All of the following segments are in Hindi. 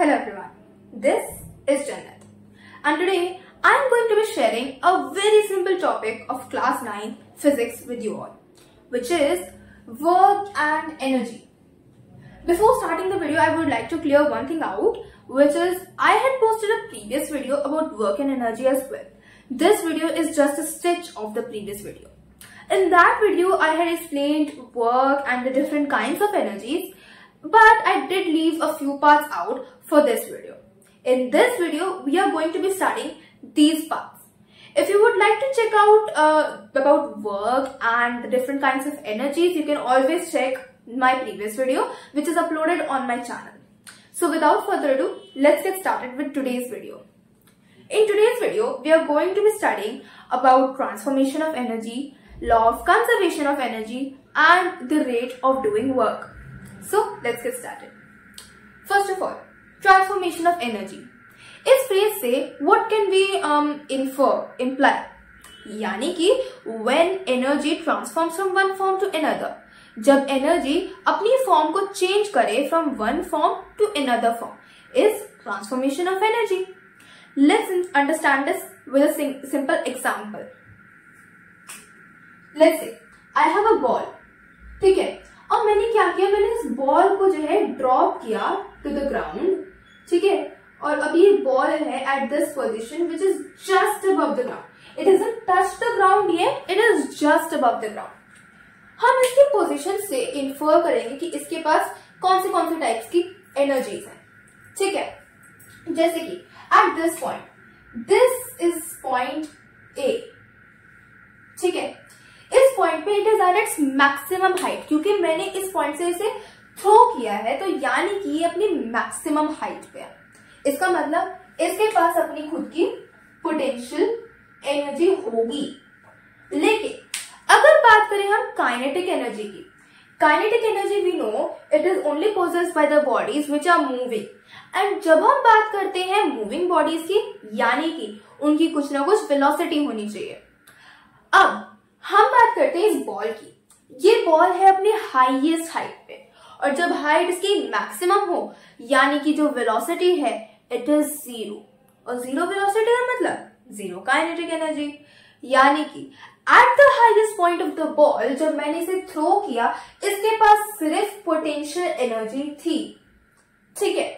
Hello everyone, this is Jannat and today I am going to be sharing a very simple topic of class 9 physics with you all, which is work and energy. Before starting the video, I would like to clear one thing out, which is I had posted a previous video about work and energy as well. This video is just a stitch of the previous video. In that video, I had explained work and the different kinds of energies, but I did leave a few parts out for this video. In this video, we are going to be studying these parts. If you would like to check out about work and the different kinds of energies, you can always check my previous video, which is uploaded on my channel. So without further ado, let's get started with today's video. In today's video, we are going to be studying about transformation of energy, law of conservation of energy, and the rate of doing work. So let's get started. First of all, transformation of energy. इस phrase से what can we imply? यानी कि when energy transforms from one form to another. जब energy अपनी form को change करे from one form to another form is transformation of energy. Let's understand this with a simple example. Let's say I have a ball. ठीक है, अब मैंने क्या किया, मैंने इस बॉल को जो है ड्रॉप किया टू द ग्राउंड. ठीक है, और अब ये बॉल है at this position which is just above the ground. It hasn't touched the ground yet, it is just above the ground. हम इसकी पोजीशन से इन्फर करेंगे कि इसके पास कौन से टाइप्स की एनर्जीज हैं. ठीक है, जैसे कि eight this point, this is point A. ठीक है, इस पॉइंट पे it is at its maximum height. क्योंकि मैंने इस पॉइंट से इसे थ्रो किया है, तो यानी कि ये अपनी मैक्सिमम हाइट पे है. इसका मतलब इसके पास अपनी खुद की पोटेंशियल एनर्जी होगी. लेकिन अगर बात करें हम काइनेटिक एनर्जी की, kinetic energy we know it is only possessed by the bodies which are moving. And जब हम बात करते हैं मूविंग बॉडीज की, यानी कि उनकी कुछ ना कुछ वेलोसिटी होनी चाहिए. अब हम बात करते हैं इस बॉल की. ये बॉल है अपनी हाईएस्ट हाइट पे, और जब हाइट इसकी मैक्सिमम हो, यानी कि जो वेलोसिटी है इट इज जीरो. और जीरो वेलोसिटी का मतलब जीरो काइनेटिक एनर्जी. यानी कि at the highest point of the ball, जब मैंने इसे थ्रो किया, इसके पास सिर्फ पोटेंशियल एनर्जी थी. ठीक है,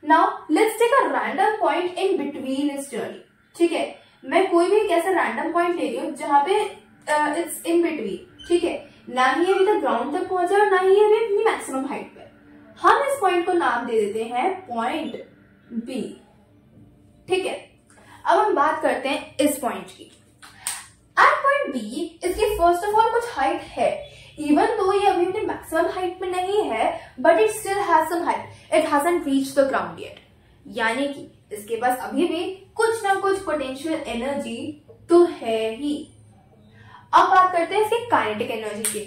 now let's take a random point in between इस जर्नी. ठीक है, मैं कोई भी एक ऐसा रैंडम पॉइंट ले रही हूं जहां पे इट्स इन बिटवीन. ठीक है, ना ही अभी तक ग्राउंड तक पहुंचा और ना ही अभी अपनी मैक्सिमम हाइट पे. हम इस पॉइंट को नाम दे देते हैं पॉइंट बी. ठीक है, अब हम बात करते हैं इस पॉइंट की. एट पॉइंट बी इसकी फर्स्ट ऑफ ऑल कुछ हाइट है. इवन दो ये अभी अपनी मैक्सिमम हाइट पे नहीं है, but it still has some height. It hasn't reached the ground yet. यानी कि इसके पास अभी भी कुछ ना कुछ पोटेंशियल एनर्जी तो है ही. अब बात करते हैं इसके काइनेटिक एनर्जी की.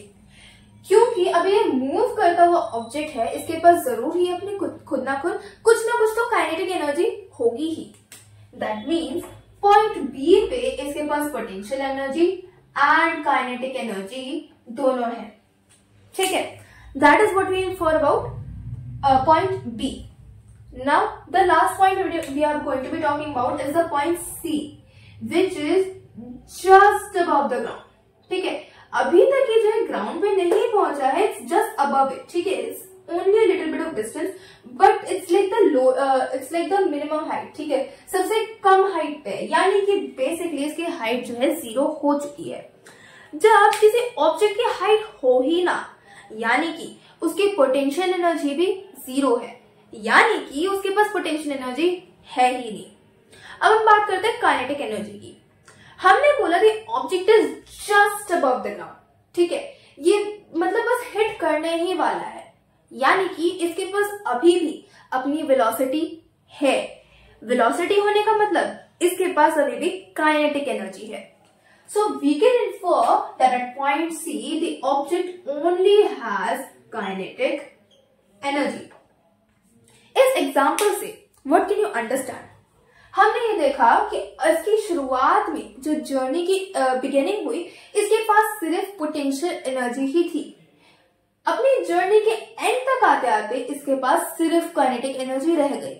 क्योंकि अभी ये मूव करता हुआ ऑब्जेक्ट है, इसके पास जरूर ही अपनी खुद ना कुछ तो काइनेटिक एनर्जी होगी ही. दैट मीन्स पॉइंट बी पे इसके पास potential energy and kinetic energy दोनों है. ठीक है, that is what we infer about point B. Now the last point we are going to be talking about is the point C, which is just above the ground. ठीक है, अभी तक ये जो है ग्राउंड पे नहीं पहुंचा है, इट्स जस्ट अबव इट. ठीक है, it's only a little bit of distance, but it's like the minimum height. ठीक है, सबसे कम हाइट पे, यानी कि बेसिकली इसकी हाइट जो है जीरो हो चुकी है. जब किसी ऑब्जेक्ट की हाइट हो ही ना, यानी कि उसकी पोटेंशियल एनर्जी भी जीरो है, यानी कि उसके पास पोटेंशियल एनर्जी है ही नहीं. अब हम बात करते हैं काइनेटिक एनर्जी की. हमने बोला कि object is just above the ground. ठीक है, ये मतलब बस हिट करने ही वाला है, यानी कि इसके पास अभी भी अपनी वेलोसिटी है. वेलोसिटी होने का मतलब इसके पास अभी भी काइनेटिक एनर्जी है. So we can infer that at point c the object only has kinetic energy. इस एग्जाम्पल से व्हाट कैन यू अंडरस्टैंड? हमने ये देखा कि इसकी शुरुआत में जो जर्नी की बिगिनिंग हुई, इसके पास सिर्फ पोटेंशियल एनर्जी ही थी. अपनी जर्नी के एंड तक आते आते इसके पास सिर्फ काइनेटिक एनर्जी रह गई।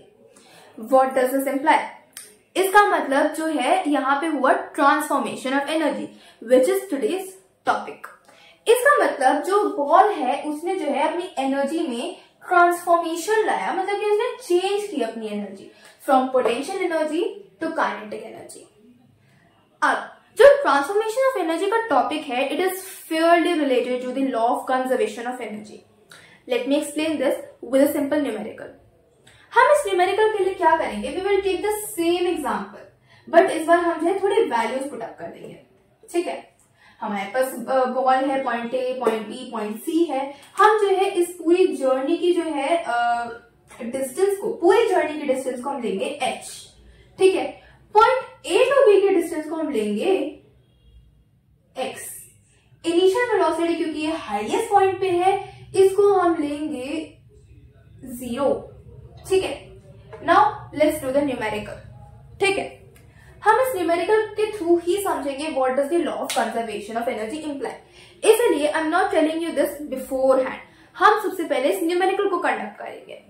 What does this imply? इसका मतलब जो है यहाँ पे हुआ transformation of energy, which is today's topic. इसका मतलब जो बॉल है उसने जो है अपनी एनर्जी में ट्रांसफॉर्मेशन लाया, मतलब कि उसने चेंज की अपनी energy from potential energy to kinetic energy. अब जो ट्रांसफॉर्मेशन ऑफ एनर्जी का टॉपिक है, it is fairly related to the law of conservation of energy. Let me explain this with a simple numerical. हम इस न्यूमेरिकल के लिए क्या करेंगे, we will take the same example, but इस बार हम जो है थोड़ी वैल्यूज पुट अप कर देंगे। ठीक है, हमारे पास बॉल है, पॉइंट ए, पॉइंट बी, पॉइंट सी है। हम जो है इस पूरी जर्नी की जो है डिस्टेंस को, पूरी जर्नी की डिस्टेंस को हम लेंगे h। ठीक है, पॉइंट ए टू बी के डिस्टेंस को हम लेंगे x। इनिशियल वेलोसिटी क्योंकि ये हाईएस्ट पॉइंट पे है, इसको हम लेंगे 0। ठीक है, now let's do the numerical. ठीक है, हम इस न्यूमेरिकल के थ्रू ही समझेंगे what does the law of conservation of energy imply. इसलिए I am not telling you this beforehand. हम सबसे पहले इस न्यूमेरिकल को कंडक्ट करेंगे।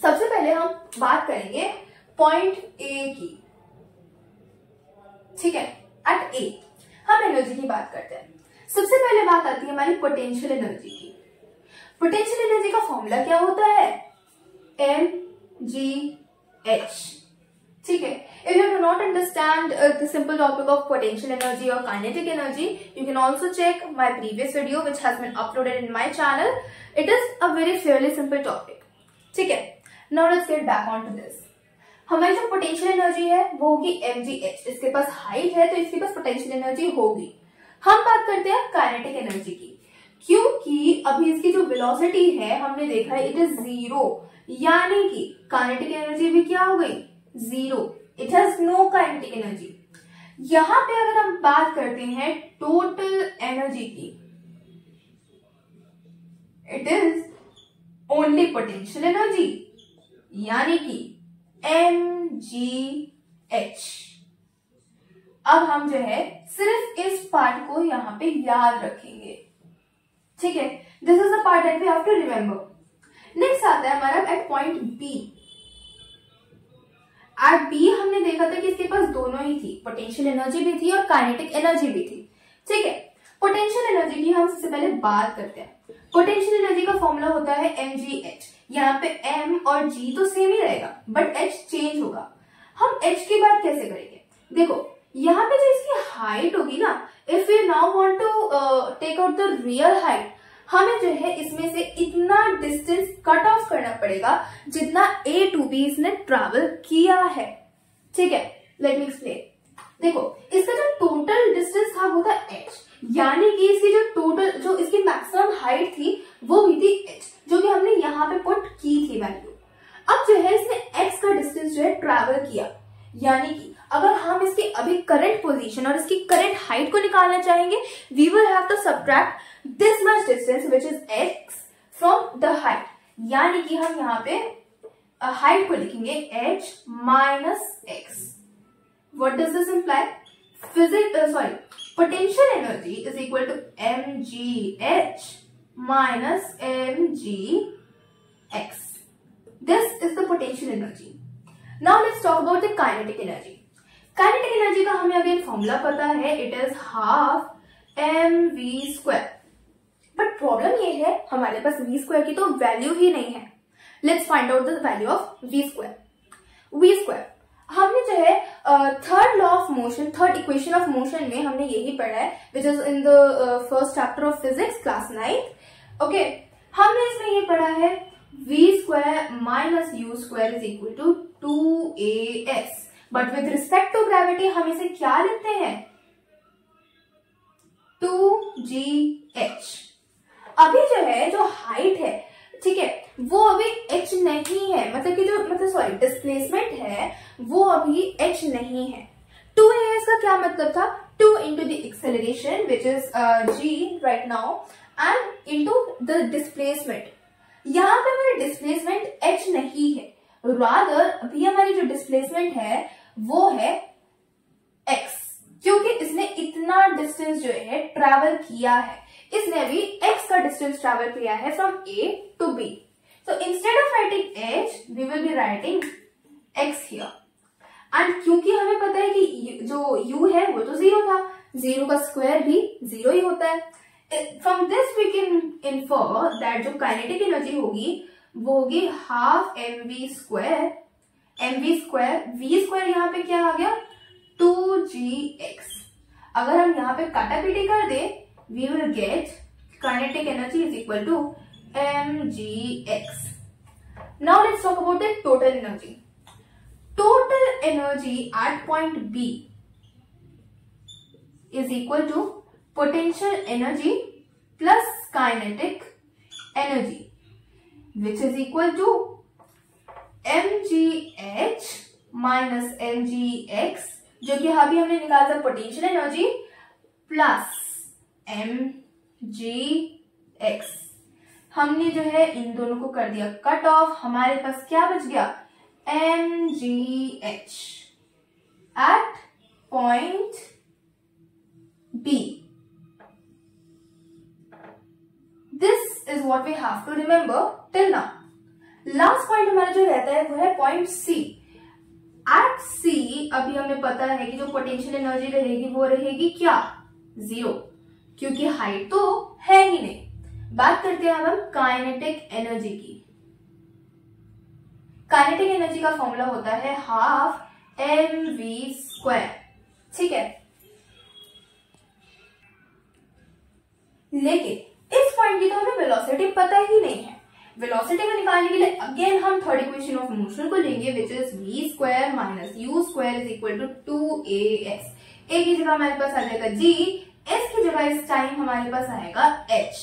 सबसे पहले हम बात करेंगे पॉइंट ए की। ठीक है, एट ए हम एनर्जी की बात करते हैं। सबसे पहले बात आती है हमारी पोटेंशियल एनर्जी की। पोटेंशियल एनर्जी का फॉर्मूला क्या होता है? mgh। ठीक है, if you do not understand the simple topic of potential energy or kinetic energy, you can also check my previous video which has been uploaded in my channel. It is a very fairly simple topic. ठीक है, now let's get back on to this. हमारी जो पोटेंशियल एनर्जी है वो होगी mgh। इसके पास हाइट है तो इसके पास पोटेंशियल एनर्जी होगी। हम बात करते हैं काइनेटिक एनर्जी की, क्योंकि अभी इसकी जो वेलोसिटी है हमने देखा है इट इज 0, यानी कि काइनेटिक एनर्जी भी क्या हो गई? 0। It has no kinetic energy. यहां पे अगर हम बात करते हैं टोटल एनर्जी की, it is only potential energy, यानी कि mgh। अब हम जो है सिर्फ इस पार्ट को यहां पे याद रखेंगे। ठीक है, this is the part that we have to remember. Next आता है हमारा at point B. At B हमने देखा था कि इसके पास दोनों ही थी, पोटेंशियल एनर्जी भी थी और काइनेटिक एनर्जी भी थी। ठीक है, पोटेंशियल एनर्जी की हम सबसे पहले बात करते हैं। पोटेंशियल एनर्जी का फॉर्मूला होता है mgh। यहाँ पे m और g तो सेम ही रहेगा, बट h चेंज होगा। हम h की बात कैसे करेंगे? देखो, यहाँ पे जो इसकी हाइट होगी ना, if you now want to take out the real height, हमें जो है इसमें से इतना डिस्टेंस कट ऑफ करना पड़ेगा जितना a टू b इसने ट्रैवल किया है। ठीक है, लेट मी एक्सप्लेन। देखो, इसका जो टोटल डिस्टेंस था वो था h, यानी कि इसकी जो टोटल, जो इसकी मैक्सिमम हाइट थी वो भी थी h, जो कि हमने यहाँ पे पुट की थी वैल्यू। अब जो है इसने x का डिस्टेंस जो है ट्रैवल किया, यानी कि अगर हम इसकी अभी करंट पोजीशन और इसकी करंट हाइट को निकालना चाहेंगे, we will have to subtract this much distance which is x from the height, यानी कि हम यहाँ पे हाइट को लिखेंगे h minus x। What does this imply? Potential energy is equal to mgh minus mgx. This is the potential energy. Now let's talk about the kinetic energy. Kinetic energy का हमें अगेन फॉर्मूला पता है, it is half mv square. But problem ये है हमारे पास v स्क्वायर की तो वैल्यू ही नहीं है। Let's find out the value of v square. v square हमने जो है third law of motion, third equation of motion में हमने यही पढ़ा है, which is in the first chapter of physics class 9। Okay, हमने इसमें ये पढ़ा है v square minus u square is equal to 2as। But with respect to gravity हम इसे क्या लिखते हैं? 2gh। अभी जो है जो हाइट है, ठीक है, वो अभी h नहीं है, मतलब कि जो डिस्प्लेसमेंट है वो अभी h नहीं है। 2as का क्या मतलब था? 2 into the acceleration which is g right now and into the displacement। यहाँ पे हमारी डिस्प्लेसमेंट h नहीं है, रादर अभी हमारी जो डिस्प्लेसमेंट है वो है x, क्योंकि इसने इतना डिस्टेंस जो है ट्रैवल किया है। इसने भी x का डिस्टेंस ट्रेवल किया है from A to B. So instead of writing h, we will be writing x here. And क्योंकि हमें पता है कि जो u है वो तो 0 था, 0 का स्क्वायर भी 0 ही होता है. From this we can infer that जो काइनेटिक एनर्जी होगी वो होगी half mv square. mv square, v square यहाँ पे क्या आ गया 2gx. अगर हम यहाँ पे काटापीटी कर दे, we will get kinetic energy is equal to mgx. Now let's talk about the total energy. Total energy at point B is equal to potential energy plus kinetic energy, which is equal to mgh minus mgx, जो कि अभी हमने निकाला था पोटेंशियल एनर्जी, प्लस mgx. हमने जो है इन दोनों को कर दिया कट ऑफ. हमारे पास क्या बच गया mgh at point B. This is what we have to remember till now. Last point हमारा जो रहता है वो है पॉइंट C. एट C अभी हमें पता है कि जो पोटेंशियल एनर्जी रहेगी वो रहेगी क्या 0, क्योंकि हाइट तो है ही नहीं. बात करते हैं हम काइनेटिक एनर्जी की. काइनेटिक एनर्जी का फॉर्मूला होता है हाफ mv स्क्वायर. ठीक है, लेकिन इस पॉइंट की तो हमें वेलोसिटी पता ही नहीं है. वेलोसिटी को निकालने के लिए अगेन हम थर्ड इक्वेशन ऑफ मोशन को लेंगे, which is v square minus u square is equal to 2as. a की जगह हमारे पास आ जाएगा g, s की जगह इस टाइम हमारे पास आएगा h,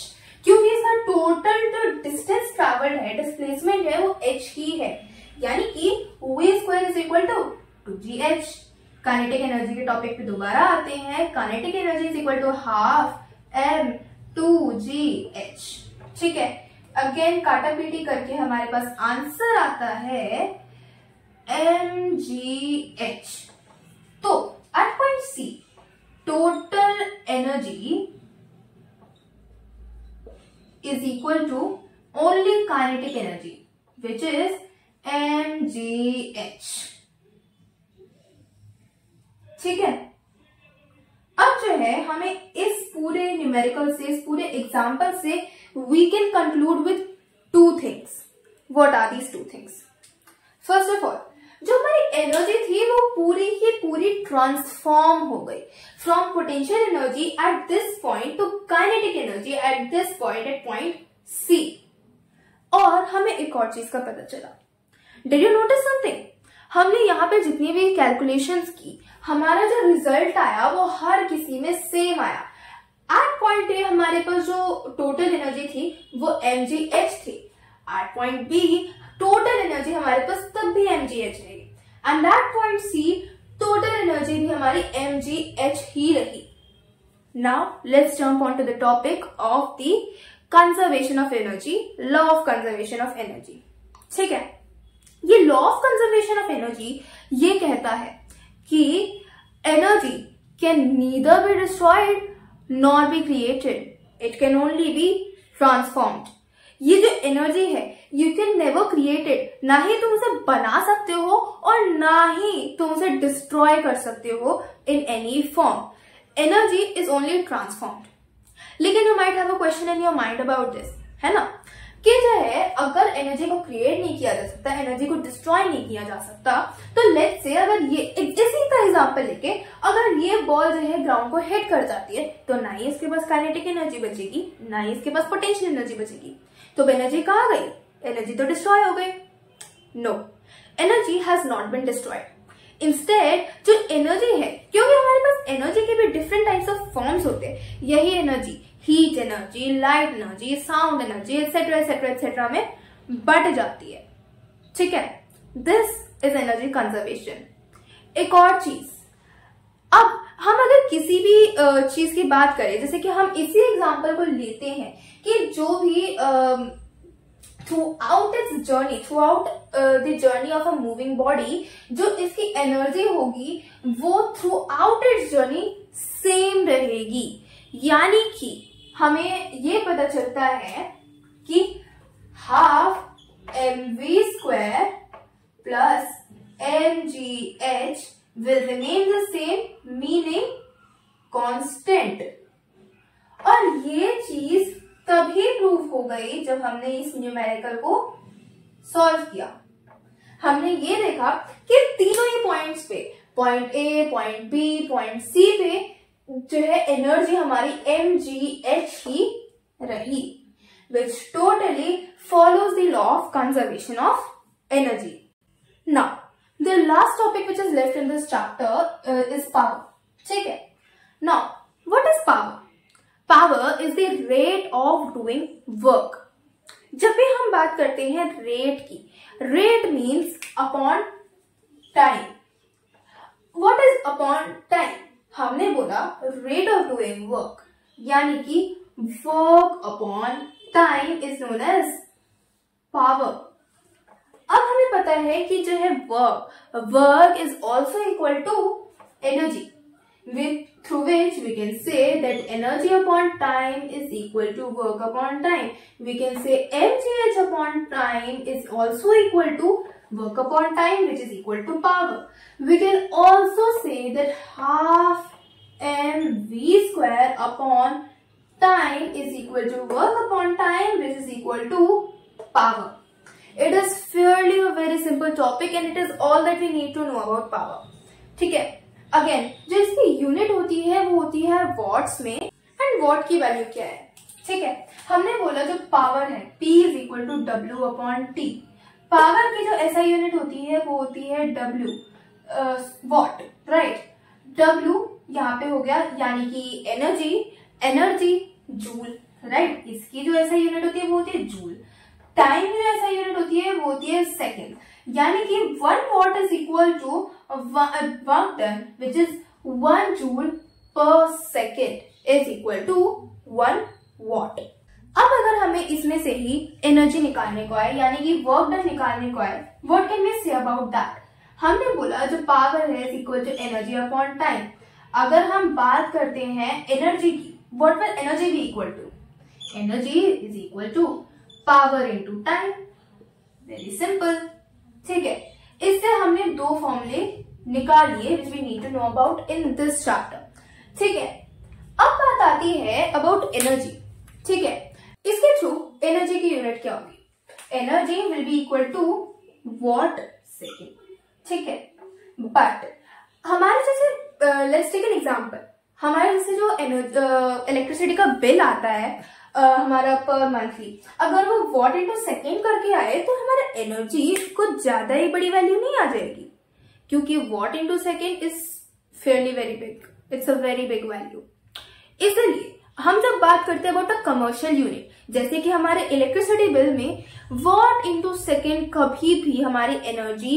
क्योंकि इसका टोटल जो डिस्टेंस ट्रैवल्ड है, डिस्प्लेसमेंट है, वो h ही है. यानी कि v square is equal to 2gh. Kinetic energy के टॉपिक पे दोबारा आते हैं. Kinetic energy is equal to half m 2gh. ठीक है, अगेन काटापीटी करके हमारे पास आंसर आता है mgh. तो at point C total energy is equal to only kinetic energy, which is mgh. ठीक है, अब जो है हमें इस पूरे न्यूमेरिकल से, इस पूरे एग्जाम्पल से we can conclude with two things. What are these two things? First of all, जो हमारी एनर्जी थी वो पूरी ही पूरी ट्रांसफॉर्म हो गई from potential energy at this point to kinetic energy at this point at point C. और हमें एक और चीज का पता चला. Did you notice something? हमने यहाँ पे जितनी भी कैलकुलेशंस की, हमारा जो रिजल्ट आया वो हर किसी में सेम आया. एट पॉइंट A हमारे पास जो टोटल एनर्जी थी वो mgh थी. At point B total energy हमारे पास तब भी mgh रहेगी. And at point C total energy भी हमारी mgh ही रही. Now let's jump on to the topic of the conservation of energy, law of conservation of energy. ठीक है, ये law of conservation of energy ये कहता है कि energy can neither be destroyed nor be created, it can only be transformed. ये जो एनर्जी है you can never create it. ना ही तुम उसे बना सकते हो और ना ही तुम उसे डिस्ट्रॉय कर सकते हो in any form. Energy is only transformed. लेकिन you might have a question in your mind about this, है ना, कि जो है अगर एनर्जी को क्रिएट नहीं किया जा सकता, एनर्जी को डिस्ट्रॉय नहीं किया जा सकता, तो लेट्स से अगर ये इसी का एग्जांपल लेके अगर ये बॉल जो है ग्राउंड को हिट कर जाती है तो ना ही इसके पास काइनेटिक एनर्जी बचेगी, ना ही इसके पास पोटेंशियल एनर्जी बचेगी. तो एनर्जी कहाँ गई? एनर्जी तो डिस्ट्रॉय हो गई. No, energy has not been destroyed. Instead जो एनर्जी है, क्योंकि हमारे पास एनर्जी के भी डिफरेंट टाइप्स ऑफ फॉर्म्स होते हैं, यही energy heat energy, light energy, sound energy etcetera etcetera etcetera में बट जाती है. ठीक है, दिस इज एनर्जी कंजर्वेशन. एक और चीज, अब हम अगर किसी भी चीज की बात करें, जैसे कि हम इसी एग्जांपल को लेते हैं कि जो भी throughout it's journey, throughout the journey of a moving body, जो इसकी एनर्जी होगी वो थ्रूआउट इट्स जर्नी सेम रहेगी. यानी कि हमें ये पता चलता है कि half mv² plus mgh will remain the same, meaning constant। और ये चीज तभी प्रूव हो गई जब हमने इस न्यूमेरिकल को सॉल्व किया। हमने ये देखा कि तीनों ही पॉइंट्स पे, पॉइंट ए, पॉइंट बी, पॉइंट सी पे जो है एनर्जी हमारी mgh ही रही, which totally follows the law of conservation of energy। Now, the last topic which is left in this chapter is power। ठीक है। Now, what is power? Power is the rate of doing work। जब भी हम बात करते हैं रेट की, rate means upon time. What is upon time? हमने बोला रेट ऑफ डूइंग वर्क, यानी कि work upon time is known as power. अब हमें पता है कि जो है work is also equal to energy, through which we can say that energy upon time is equal to work upon time. We can say mgh upon time is also equal to work upon time, which is equal to power. We can also say that half mv² upon time is equal to work upon time, which is equal to power. It is fairly a very simple topic and it is all that we need to know about power। ठीक है। अगेन जो इसकी यूनिट होती है वो होती है वॉट्स में, एंड वॉट की वैल्यू क्या है? ठीक है। हमने बोला जो पावर है P is equal to W upon T। Power की जो SI यूनिट होती है वो होती है W, वॉट, राइट। W यहाँ पे हो गया यानी कि एनर्जी जूल, राइट। इसकी जो SI यूनिट होती है वो होती है जूल। टाइम की जो SI यूनिट होती है वो होती है सेकेंड, यानी कि 1 watt is equal to work done, which is 1 joule per second is equal to 1 watt। अब अगर हमें इसमें से ही एनर्जी निकालने को है, यानी कि वर्क डन निकालने को है, what can we say about that? हमने बोला जो पावर है is equal to energy upon time. अगर हम बात करते हैं एनर्जी की, what will energy be equal to? Energy is equal to power into time. Very simple. ठीक है। इससे हमने दो फॉर्मूले निकाल लिए which we need to know about in this chapter. ठीक है। अब बात आती है अबाउट एनर्जी। ठीक है। इसके थ्रू एनर्जी की यूनिट क्या होगी? Energy will be equal to watt second. ठीक है। बट हमारे जैसे लेट्स टेक एन एग्जांपल, हमारे जैसे जो इलेक्ट्रिसिटी का बिल आता है हमारा पर मंथली, अगर वो वॉट इंटू सेकेंड करके आए तो हमारा एनर्जी कुछ ज्यादा ही बड़ी वैल्यू नहीं आ जाएगी, क्योंकि what into second is fairly very big, it's a very big value. इसलिए हम जब बात करते हैं अबाउट अ कमर्शियल यूनिट, जैसे कि हमारे इलेक्ट्रिसिटी बिल में वॉट इंटू सेकेंड कभी भी हमारी एनर्जी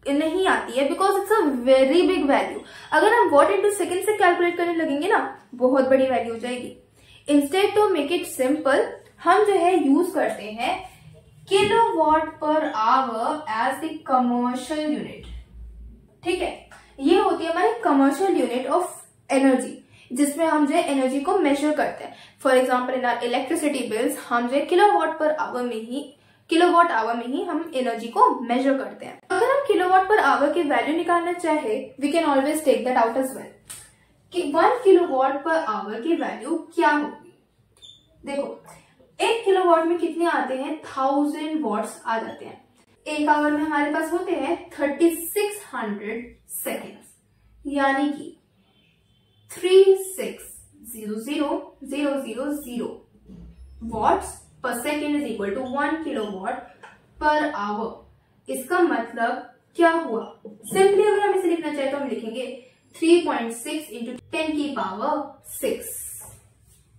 नहीं आती है, because it's a very big value. अगर हम वॉट इंटू सेकेंड से कैलकुलेट करने लगेंगे ना, बहुत बड़ी वैल्यू हो जाएगी। Instead to make it simple, हम जो है यूज करते हैं kilowatt per hour as the commercial unit. ठीक है। ये होती है हमारी कमर्शियल यूनिट ऑफ एनर्जी, जिसमें हम जो है एनर्जी को मेजर करते हैं। For example in our electricity bills हम जो है किलोवाट आवर में ही हम एनर्जी को मेजर करते हैं। अगर हम किलोवाट पर आवर की वैल्यू निकालना चाहे, we can always take that out as well कि 1 किलोवाट पर आवर की वैल्यू क्या होगी। देखो 1 किलोवाट में कितने आते हैं? 1000 वॉट्स आ जाते हैं। 1 आवर में हमारे पास होते हैं 3600 सेकेंड्स, यानी कि 3600,000 watts per second is equal to 1 kilowatt per hour. इसका मतलब क्या हुआ? सिंपली अगर हम इसे लिखना चाहे तो हम लिखेंगे 3.6 into 10 की power 6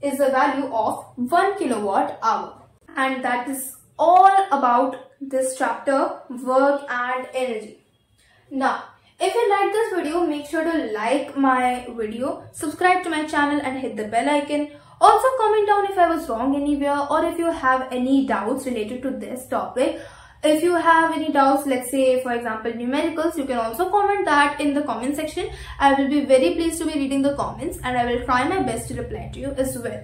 is the value of 1 kilowatt hour. And that is all about this chapter, work and energy. Now, if you like this video, make sure to like my video, subscribe to my channel and hit the bell icon. Also comment down if I was wrong anywhere or if you have any doubts related to this topic. If you have any doubts, let's say for example numericals, you can also comment that in the comment section. I will be very pleased to be reading the comments and I will try my best to reply to you as well.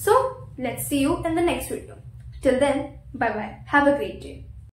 So let's see you in the next video. Till then, bye bye. Have a great day.